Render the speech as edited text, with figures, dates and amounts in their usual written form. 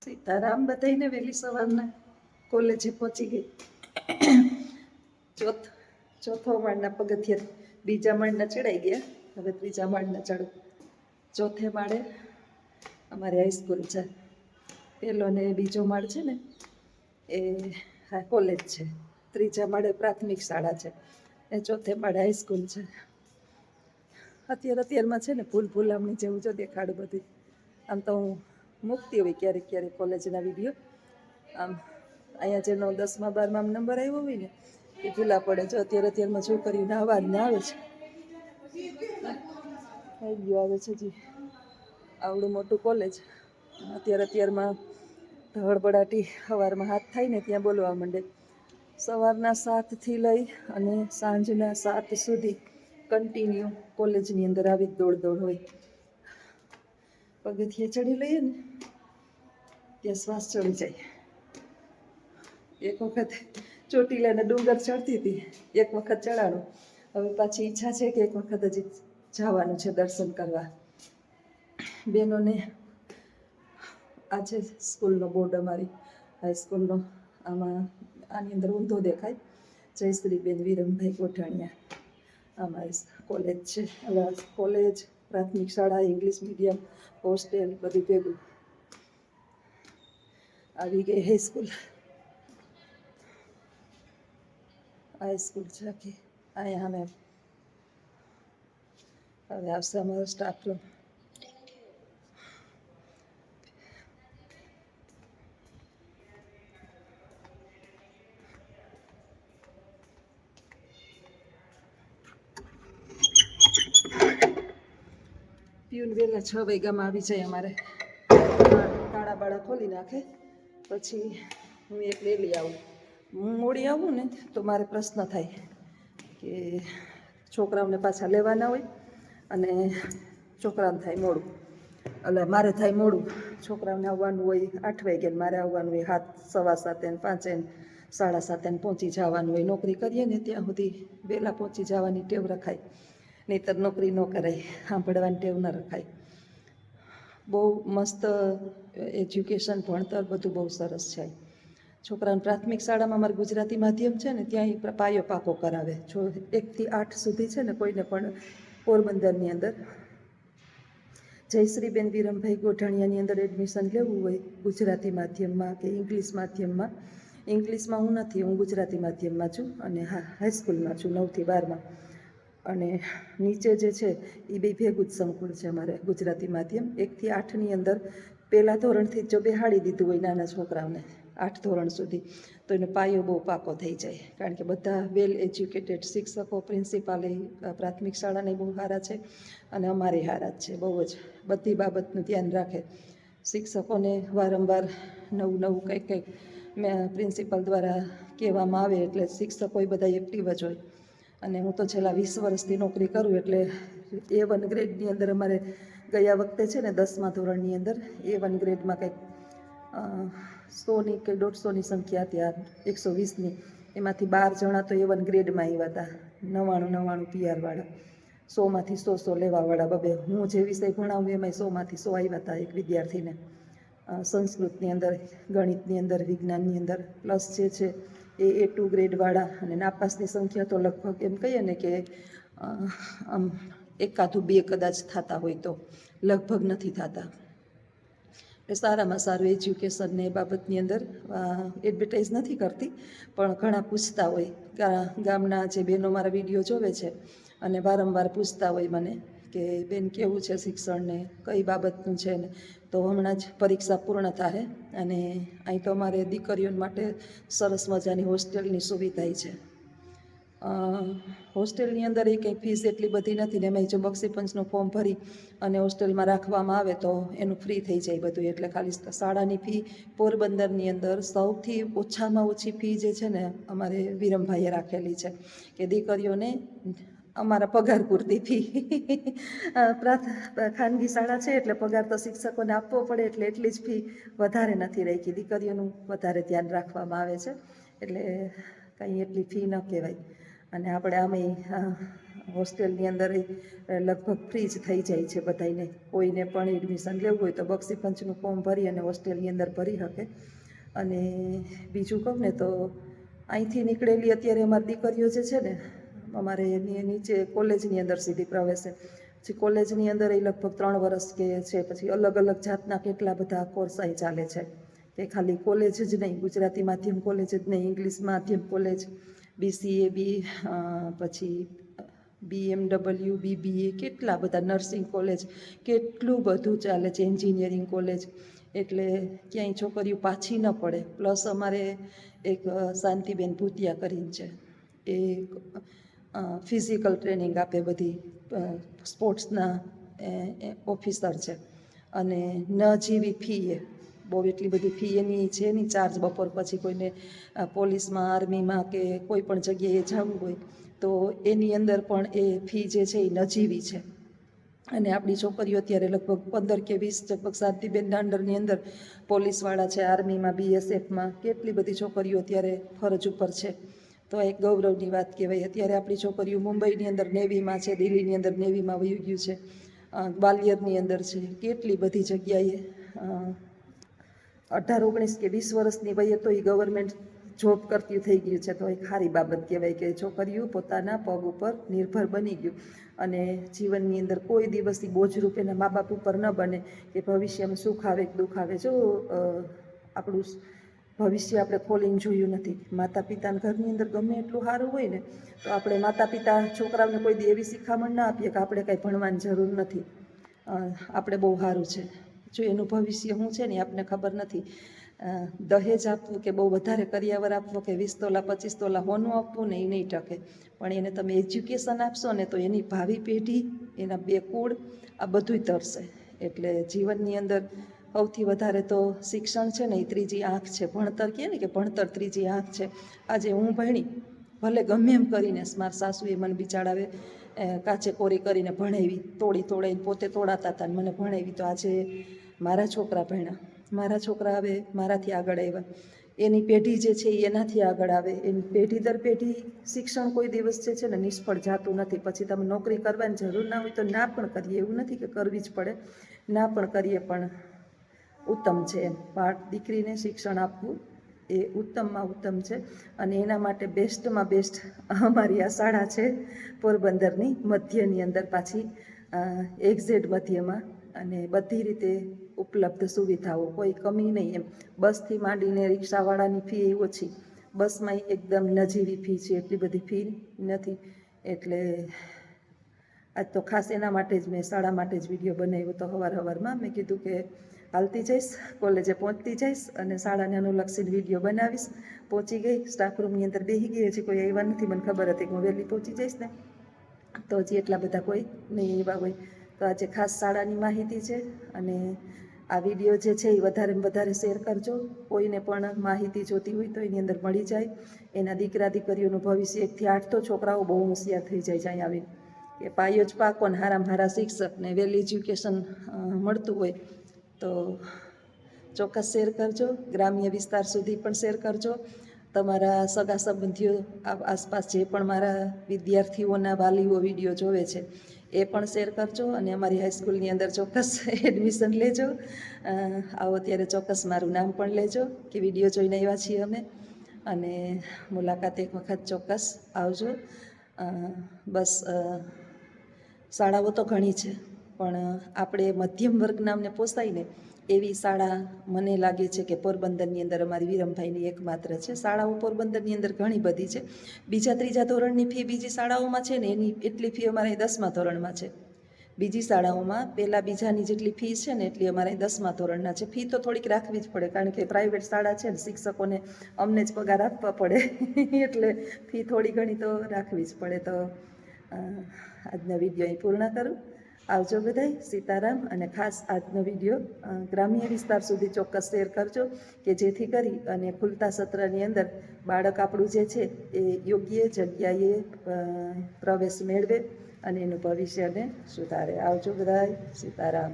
સીતારામ બધાઈને વહેલી સવારના કોલેજે પહોંચી ગઈ. ચોથો માળના પગથિયે બીજા માળના ચડાઈ ગયા. હવે ત્રીજા માળના ચડું. ચોથે માળે અમારી હાઈસ્કૂલ છે. પહેલો ને બીજો માળ છે ને એ કોલેજ છે. ત્રીજા માળે પ્રાથમિક શાળા છે. એ ચોથે માળે હાઈસ્કૂલ છે. અત્યારમાં છે ને ભૂલામણી જેવું જો દેખાડું બધી. આમ તો હું મૂકતી હોય ક્યારેક ક્યારેક કોલેજના વિડીયો. આમ અહીંયા જેનો 10મા 12મા નંબર આવ્યો હોય ને એ ભૂલા પડે. જો અત્યારમાં છોકરીઓના અવાજ ને આવે છે. થઈ ગયો આવે છે જી આવડું મોટું કોલેજ. અત્યારમાં ધડબડાટી સવારમાં હાથ થાય ને ત્યાં બોલવા માંડે. સવારના 7થી લઈ અને સાંજના 7 સુધી કન્ટિન્યુ કોલેજની અંદર આવી દોડ હોય. પગથિયે ચડી લઈએ ને ત્યાં શ્વાસ ચડી જાય. એક વખત ચોટીલાને ડુંગર ચડતી હતી, એક વખત ચડાણું. હવે પાછી ઈચ્છા છે કે એક વખત હજી જવાનું છે દર્શન કરવા. બહેનોને આજે સ્કૂલનો બોર્ડ અમારી હાઈસ્કૂલનો આની અંદર ઊંધો દેખાય. જયશ્રીબેન વિરમભાઈ ગોઠાણીયા અમારી કોલેજ છે. કોલેજ, પ્રાથમિક શાળા, ઇંગ્લિશ મીડિયમ, હોસ્ટેલ બધું ભેગું. આવી ગઈ હાઈસ્કૂલ. હાઈસ્કૂલ છે આખી. અહીંયા અમે હવે આવશે અમારો સ્ટાફ રૂમ. પ્યુન વહેલા 6 વાગ્યામાં આવી જાય અમારે. કાળા બાળા ખોલી નાખે. પછી હું એક લઈ આવું. હું મોડી આવું ને તો મારે પ્રશ્ન થાય કે છોકરાઓને પાછા લેવાના હોય અને છોકરાઓને થાય મોડું. એટલે મારે થાય મોડું. છોકરાઓને આવવાનું હોય 8 વાગ્યા, મારે આવવાનું હોય 7, 7:15, 5, 7:30 પહોંચી જવાનું હોય. નોકરી કરીએ ને ત્યાં સુધી વહેલા પહોંચી જવાની ટેવ રખાય. નહીંતર નોકરી ન કરાય, સાંભળવાની ટેવ ન રખાય. બહુ મસ્ત એજ્યુકેશન, ભણતર બધું બહુ સરસ છે. છોકરાને પ્રાથમિક શાળામાં અમારે ગુજરાતી માધ્યમ છે ને ત્યાં પાયો પાકો કરાવે. જો 1 થી 8 સુધી છે ને કોઈને પણ પોરબંદરની અંદર જયશ્રીબેન વિરમભાઈ ગોઠાણીયાની અંદર એડમિશન લેવું હોય ગુજરાતી માધ્યમમાં કે ઇંગ્લિશ માધ્યમમાં. ઇંગ્લિશમાં હું નથી, હું ગુજરાતી માધ્યમમાં છું અને હા હાઈસ્કૂલમાં છું 9 થી 12માં. અને નીચે જે છે એ બે ભેગું જ સંકુલ છે અમારે ગુજરાતી માધ્યમ. 1 થી 8ની અંદર પહેલાં ધોરણથી જો બેહાડી દીધું હોય નાના છોકરાઓને 8 ધોરણ સુધી તો એનો પાયો બહુ પાકો થઈ જાય. કારણ કે બધા વેલ એજ્યુકેટેડ શિક્ષકો, પ્રિન્સિપાલે પ્રાથમિક શાળાને બહુ સારા છે અને અમારે સારા જ છે. બહુ જ બધી બાબતનું ધ્યાન રાખે. શિક્ષકોને વારંવાર નવું કંઈક પ્રિન્સિપાલ દ્વારા કહેવામાં આવે એટલે શિક્ષકો એ બધા એક્ટિવ જ હોય. અને હું તો છેલ્લા 20 વર્ષથી નોકરી કરું એટલે A1 ગ્રેડની અંદર અમારે ગયા વખતે છે ને 10મા ધોરણની અંદર A1 ગ્રેડમાં કંઈક 100ની કે 150ની સંખ્યા ત્યાં 120ની, એમાંથી 12 જણા તો A1 ગ્રેડમાં આવ્યા હતા. 99 PR વાળા, 100માંથી 100 લેવાવાળા. બબે હું જે વિષય ભણાવું એમાં 100માંથી 100 આવ્યા હતા એક વિદ્યાર્થીને. સંસ્કૃતની અંદર, ગણિતની અંદર, વિજ્ઞાનની અંદર. પ્લસ જે છે એ A2 ગ્રેડવાળા. અને નાપાસની સંખ્યા તો લગભગ એમ કહીએ ને કે આમ 1-2 કદાચ થતા હોય તો, લગભગ નથી થતા. એટલે સારામાં સારું એજ્યુકેશન ને એ બાબતની અંદર એડવર્ટાઈઝ નથી કરતી, પણ ઘણા પૂછતા હોય. ગામના જે બહેનો મારા વિડીયો જોવે છે અને વારંવાર પૂછતા હોય મને કે બેન કેવું છે શિક્ષણ ને કઈ બાબતનું છે ને. તો હમણાં જ પરીક્ષા પૂર્ણ થાય અને અહીં તો અમારે દીકરીઓ માટે સરસ મજાની હોસ્ટેલની સુવિધા છે. હોસ્ટેલની અંદર એ કંઈ ફીસ એટલી બધી નથી ને એમાં જો બક્ષીપંચનું ફોર્મ ભરી અને હોસ્ટેલમાં રાખવામાં આવે તો એનું ફ્રી થઈ જાય બધું. એટલે ખાલી શાળાની ફી પોરબંદરની અંદર સૌથી ઓછામાં ઓછી ફી જે છે ને અમારે વિરમભાઈએ રાખેલી છે કે દીકરીઓને અમારા પગાર પૂરતી ફી. ખાનગી શાળા છે એટલે પગાર તો શિક્ષકોને આપવો પડે એટલે એટલી જ ફી, વધારે નથી રાખી. દીકરીઓનું વધારે ધ્યાન રાખવામાં આવે છે એટલે કંઈ એટલી ફી ન કહેવાય. અને આપણે આમેય હોસ્ટેલની અંદર લગભગ ફ્રી જ થઈ જાય છે બધાને. કોઈને પણ એડમિશન લેવું હોય તો બક્ષી પંચનું ફોર્મ ભરી અને હોસ્ટેલની અંદર ભરી શકે. અને બીજું કહું ને તો અહીંથી નીકળેલી અત્યારે અમારી દીકરીઓ જે છે ને, અમારે એની નીચે કોલેજની અંદર સીધી પ્રવેશે. પછી કોલેજની અંદર એ લગભગ 3 વર્ષ કે છે. પછી અલગ અલગ જાતના કેટલા બધા કોર્સ અહીં ચાલે છે, કે ખાલી કોલેજ જ નહીં, ગુજરાતી માધ્યમ કોલેજ જ નહીં, ઇંગ્લિશ માધ્યમ કોલેજ, BCA પછી BMW, BBA, કેટલા બધા, નર્સિંગ કોલેજ, કેટલું બધું ચાલે છે, એન્જિનિયરિંગ કોલેજ. એટલે ક્યાંય છોકરીઓ પાછી ન પડે. પ્લસ અમારે એક શાંતિબેન ભૂતિયા કરીને છે, એ ફિઝિકલ ટ્રેનિંગ આપે, બધી સ્પોર્ટ્સના ઓફિસર છે. અને ન જેવી ફી, બહુ એટલી બધી ફી એની છે નહીં. ચાર્જ બપોર પછી કોઈને પોલીસમાં, આર્મીમાં કે કોઈ પણ જગ્યાએ જવું હોય તો એની અંદર પણ એ ફી જે છે એ નજીવી છે. અને આપણી છોકરીઓ અત્યારે લગભગ 15 કે 20 લગભગ શાંતિબેનના અંડરની અંદર પોલીસવાળા છે, આર્મીમાં, BSFમાં કેટલી બધી છોકરીઓ અત્યારે ફરજ ઉપર છે. તો એક ગૌરવની વાત કહેવાય. અત્યારે આપણી છોકરીઓ મુંબઈની અંદર નેવીમાં છે, દિલ્હીની અંદર નેવીમાં વયું ગયું છે, ગ્વાલિયરની અંદર છે, કેટલી બધી જગ્યાએ 18, 19 કે 20 વર્ષની વયે તો એ ગવર્મેન્ટ જોબ કરતી થઈ ગયું છે. તો એક સારી બાબત કહેવાય કે છોકરીઓ પોતાના પગ ઉપર નિર્ભર બની ગયું. અને જીવનની અંદર કોઈ દિવસથી બોજરૂપ એના મા બાપ ઉપર ન બને કે ભવિષ્યમાં સુખ આવે કે દુઃખ આવે. જો આપણું ભવિષ્ય આપણે ખોલીને જોયું નથી. માતા પિતાના ઘરની અંદર ગમે એટલું સારું હોય ને, તો આપણે માતા પિતા છોકરાઓને કોઈ દી એવી શિખામણ ના આપીએ કે આપણે કાંઈ ભણવાની જરૂર નથી, આપણે બહુ સારું છે. જો એનું ભવિષ્ય શું છે ને આપણને ખબર નથી. દહેજ આપવું કે બહુ વધારે કરિયાવર આપવો કે 20 તોલા 25 તોલા હોનું આપવું ને એ નહીં ટકે. પણ એને તમે એજ્યુકેશન આપશો ને તો એની ભાવિ પેઢી, એના 2 કુળ, આ બધુંય તરશે. એટલે જીવનની અંદર સૌથી વધારે તો શિક્ષણ છે ને એ ત્રીજી આંખ છે. ભણતર કહે ને કે ભણતર ત્રીજી આંખ છે. આજે હું ભણી, ભલે ગમે એમ કરીને, મારા સાસુએ મને બિચારાવે કાચે કોરી કરીને ભણાવી, તોડીને પોતે તોડાતા હતા ને મને ભણાવી. તો આજે મારા છોકરા ભણ્યા, મારા છોકરા હવે મારાથી આગળ આવ્યા, એની પેઢી જે છે એ એનાથી આગળ આવે. એની પેઢી દર પેઢી શિક્ષણ કોઈ દિવસ જે છે ને નિષ્ફળ જતું નથી. પછી તમે નોકરી કરવાની જરૂર ના હોય તો ના પણ કરીએ, એવું નથી કે કરવી જ પડે, ના પણ કરીએ પણ ઉત્તમ છે. એમ દીકરીને શિક્ષણ આપવું એ ઉત્તમમાં ઉત્તમ છે. અને એના માટે બેસ્ટમાં બેસ્ટ અમારી આ શાળા છે પોરબંદરની મધ્યની અંદર, પાછી એક્ઝેટ મધ્યમાં. અને બધી રીતે ઉપલબ્ધ સુવિધાઓ, કોઈ કમી નહીં. એમ બસથી માંડીને રિક્ષાવાળાની ફી ઓછી, બસમાં એકદમ નજીવી ફી છે, એટલી બધી ફી નથી. એટલે આજ તો ખાસ એના માટે જ મેં શાળા માટે જ વિડીયો બનાવ્યો હતો. સવારમાં મેં કીધું કે હાલતી જઈશ, કોલેજે પહોંચતી જઈશ અને શાળાને અનુલક્ષીને વિડીયો બનાવીશ. પહોંચી ગઈ, સ્ટાફ રૂમની અંદર બેસી ગઈ. હજી કોઈ આવ્યા નથી. મને ખબર હતી કે હું વહેલી પહોંચી જઈશ ને તો હજી એટલા બધા કોઈ નહીં આવ્યા હોય. તો આજે ખાસ શાળાની માહિતી છે. અને આ વિડીયો જે છે એ વધારેમાં વધારે શેર કરજો. કોઈને પણ માહિતી જોતી હોય તો એની અંદર મળી જાય. એના દીકરા દીકરીઓનું ભવિષ્ય 1 થી 8 તો છોકરાઓ બહુ હોશિયાર થઈ જાય છે અહીં આવીને, કે પાયો જ પાકો ને હારામાં હારા શિક્ષક ને વેલ એજ્યુકેશન મળતું હોય તો ચોક્કસ શેર કરજો. ગ્રામ્ય વિસ્તાર સુધી પણ શેર કરજો. તમારા સગા સંબંધીઓ આસપાસ જે પણ મારા વિદ્યાર્થીઓના વાલીઓ વિડીયો જોવે છે એ પણ શેર કરજો. અને અમારી હાઈસ્કૂલની અંદર ચોક્કસ એડમિશન લેજો. આવો ત્યારે ચોક્કસ મારું નામ પણ લેજો કે વિડીયો જોઈને આવ્યા છીએ અમે, અને મુલાકાત એક વખત ચોક્કસ આવજો. બસ શાળાઓ તો ઘણી છે, પણ આપણે મધ્યમ વર્ગના અમને પોસાય ને એવી શાળા મને લાગે છે કે પોરબંદરની અંદર અમારી વિરમભાઈની એકમાત્ર છે. શાળાઓ પોરબંદરની અંદર ઘણી બધી છે. 2, 3 ધોરણની ફી બીજી શાળાઓમાં છે ને એની એટલી ફી અમારે 10મા ધોરણમાં છે. બીજી શાળાઓમાં 1, 2ની જેટલી ફી છે ને એટલી અમારે 10મા ધોરણના છે. ફી તો થોડીક રાખવી જ પડે, કારણ કે પ્રાઇવેટ શાળા છે ને, શિક્ષકોને અમને જ પગાર આપવા પડે એટલે ફી થોડી ઘણી તો રાખવી જ પડે. તો આજનો વિડીયો અહીં પૂર્ણ કરું. આવજો બધાય, સીતારામ. અને ખાસ આજનો વિડીયો ગ્રામ્ય વિસ્તાર સુધી ચોક્કસ શેર કરજો, કે જેથી કરી અને ખુલતા સત્રની અંદર બાળક આપણું જે છે એ યોગ્ય જગ્યાએ પ્રવેશ મેળવે અને એનું ભવિષ્યને સુધારે. આવજો બધાય, સીતારામ.